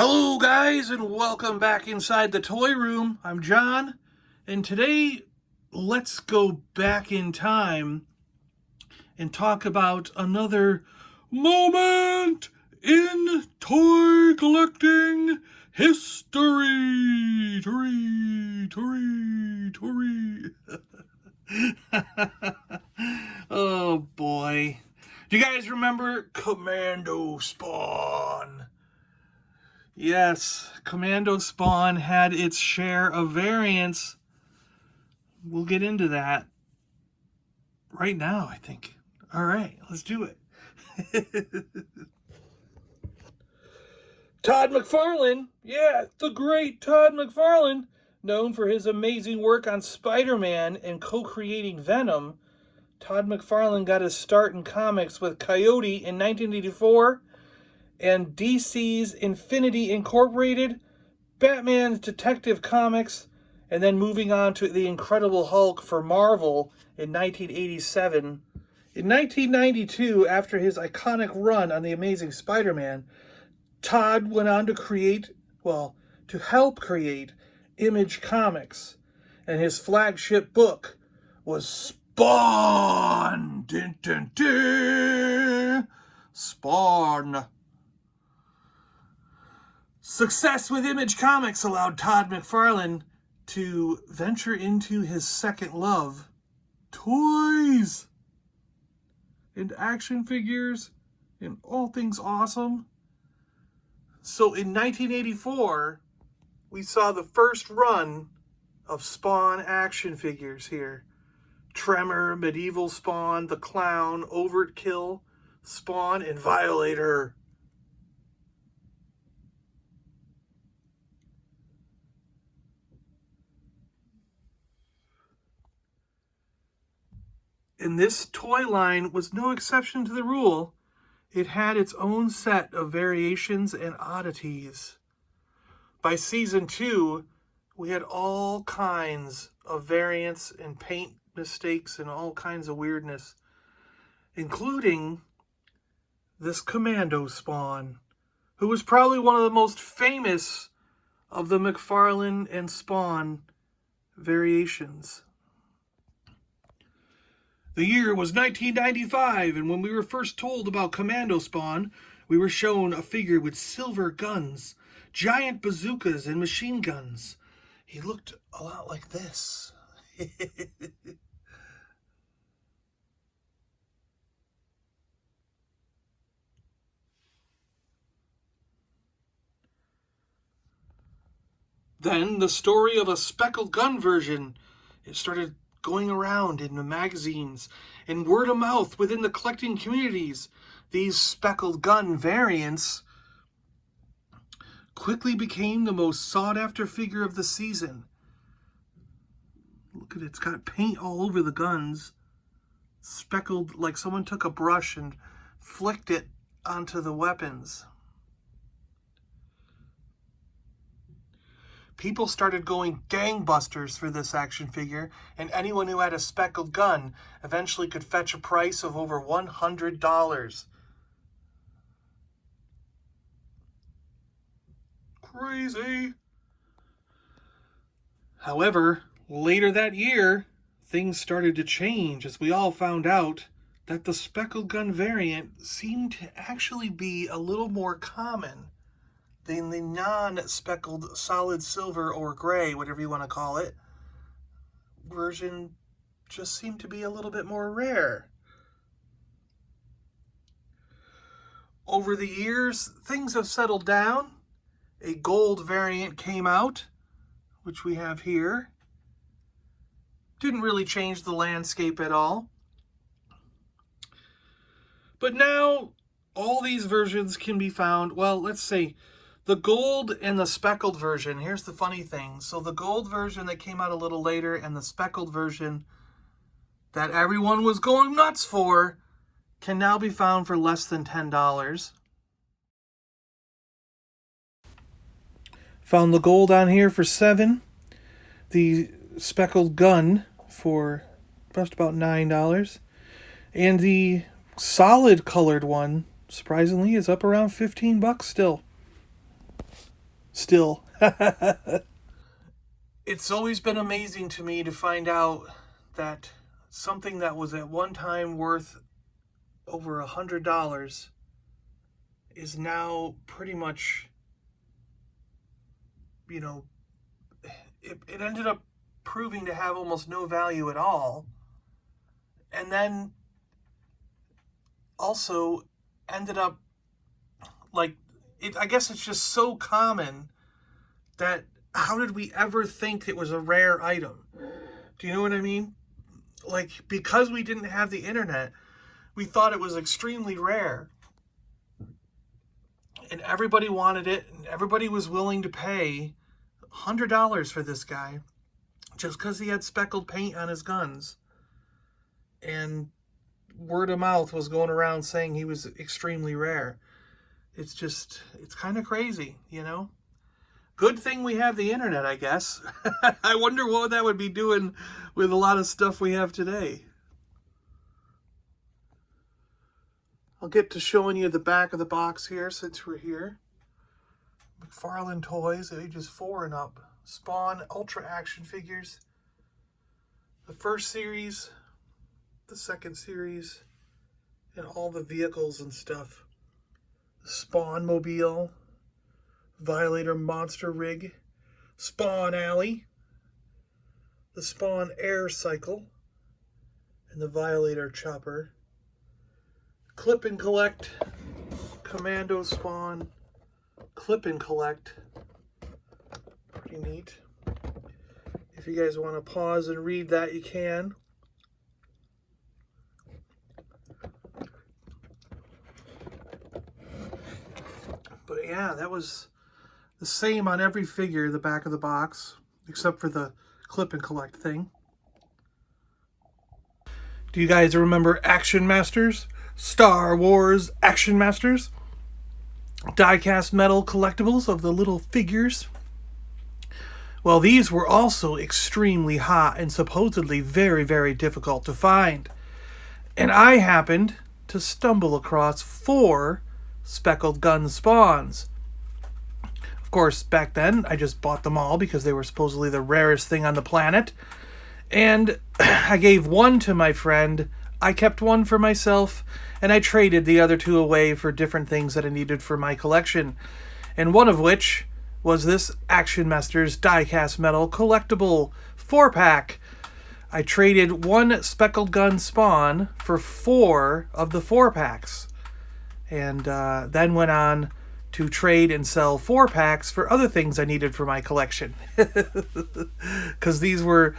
Hello guys, and welcome back inside the toy room. I'm John, and today let's go back in time and talk about another moment in toy collecting history. Tory. Oh boy. Do you guys remember Commando Spawn? Yes, Commando Spawn had its share of variants. We'll get into that right now, I think. All right, let's do it. Todd Mcfarlane, yeah, the great Todd Mcfarlane, known for his amazing work on Spider-Man and co-creating Venom. Todd Mcfarlane got his start in comics with Coyote in 1984, and DC's Infinity Incorporated, Batman's Detective Comics, and then moving on to The Incredible Hulk for Marvel in 1987. In 1992, after his iconic run on The Amazing Spider-Man, Todd went on to help create Image Comics, and his flagship book was Spawn! Dun, dun, dun. Spawn. Success with Image Comics allowed Todd Mcfarlane to venture into his second love, toys and action figures and all things awesome. So in 1984, we saw the first run of Spawn action figures here. Tremor, Medieval Spawn, The Clown, Overkill, Spawn, and Violator. And this toy line was no exception to the rule. It had its own set of variations and oddities. By season 2, we had all kinds of variants and paint mistakes and all kinds of weirdness, including this Commando Spawn, who was probably one of the most famous of the Mcfarlane and Spawn variations. The year was 1995, and when we were first told about Commando Spawn, we were shown a figure with silver guns, giant bazookas, and machine guns. He looked a lot like this. Then the story of a Speckled gun version, it started going around in the magazines and word of mouth within the collecting communities. These Speckled gun variants quickly became the most sought after figure of the season. Look at it, it's got paint all over the guns. Speckled, like someone took a brush and flicked it onto the weapons. People started going gangbusters for this action figure, and anyone who had a Speckled gun eventually could fetch a price of over $100. Crazy. However, later that year, things started to change as we all found out that the Speckled gun variant seemed to actually be a little more common than the non-speckled solid silver or gray, whatever you want to call it, version just seemed to be a little bit more rare. Over the years, things have settled down. A gold variant came out, which we have here. Didn't really change the landscape at all. But now, all these versions can be found, well, let's say, the gold and the speckled version. Here's the funny thing. So the gold version that came out a little later and the speckled version that everyone was going nuts for can now be found for less than $10. Found the gold on here for $7. The speckled gun for just about $9. And the solid colored one, surprisingly, is up around $15 still. still. It's always been amazing to me to find out that something that was at one time worth over $100 is now pretty much, you know, it ended up proving to have almost no value at all. And then also ended up, like, I guess it's just so common that how did we ever think it was a rare item? Do you know what I mean? Like, because we didn't have the internet, we thought it was extremely rare. And everybody wanted it, and everybody was willing to pay $100 for this guy just because he had speckled paint on his guns. And word of mouth was going around saying he was extremely rare. It's kind of crazy, you know? Good thing we have the internet, I guess. I wonder what that would be doing with a lot of stuff we have today. I'll get to showing you the back of the box here since we're here. McFarlane Toys, ages 4 and up. Spawn Ultra action figures. The first series, the second series, and all the vehicles and stuff. The Spawn Mobile, Violator Monster Rig, Spawn Alley, the Spawn Air Cycle, and the Violator Chopper. Clip and Collect, Commando Spawn, Clip and Collect. Pretty neat. If you guys want to pause and read that, you can. But yeah, that was the same on every figure, the back of the box, except for the Clip and Collect thing. Do you guys remember Action Masters? Star Wars Action Masters? Die-cast metal collectibles of the little figures. Well, these were also extremely hot and supposedly very, very difficult to find. And I happened to stumble across 4 Speckled gun spawns. Of course, back then, I just bought them all because they were supposedly the rarest thing on the planet. And I gave one to my friend, I kept one for myself, and I traded the other 2 away for different things that I needed for my collection. And one of which was this Action Masters die-cast metal collectible 4-pack. I traded 1 Speckled gun spawn for 4 of the 4-packs. And then went on to trade and sell 4-packs for other things I needed for my collection. Because these were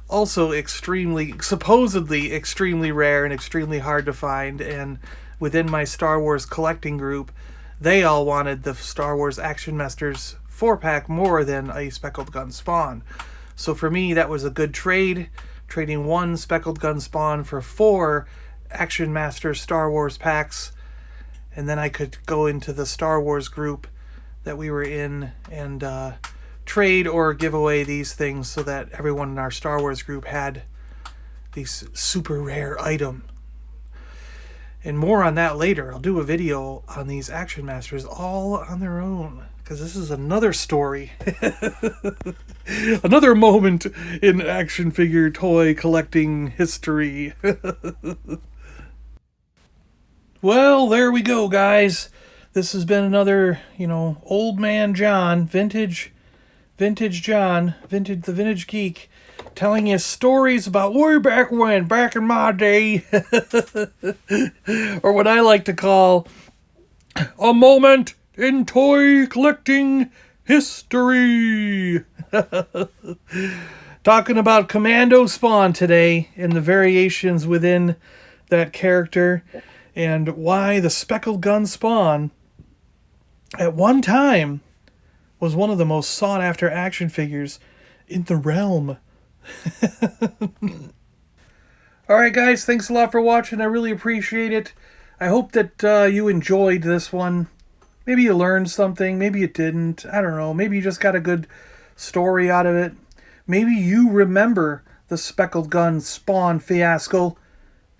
also supposedly extremely rare and extremely hard to find. And within my Star Wars collecting group, they all wanted the Star Wars Action Masters 4-pack more than a Speckled gun spawn. So for me, that was a good trade. Trading 1 Speckled gun spawn for 4 Action Masters Star Wars packs. And then I could go into the Star Wars group that we were in and trade or give away these things so that everyone in our Star Wars group had these super rare item. And more on that later. I'll do a video on these Action Masters all on their own, because this is another story. Another moment in action figure toy collecting history. Well, there we go, guys. This has been another, old man John, the Vintage Geek, telling you stories about way back when, back in my day. Or what I like to call a moment in toy collecting history. Talking about Commando Spawn today and the variations within that character, and why the Speckled gun Spawn at one time was one of the most sought after action figures in the realm. Alright guys, thanks a lot for watching. I really appreciate it. I hope that you enjoyed this one. Maybe you learned something, maybe you didn't. I don't know, maybe you just got a good story out of it. Maybe you remember the Speckled gun Spawn fiasco.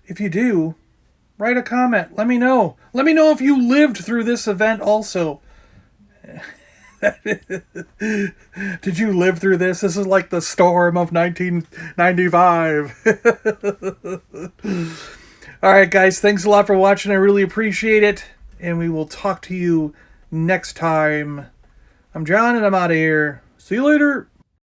If you do, write a comment. Let me know. Let me know if you lived through this event also. Did you live through this? This is like the storm of 1995. All right, guys. Thanks a lot for watching. I really appreciate it. And we will talk to you next time. I'm John, and I'm out of here. See you later.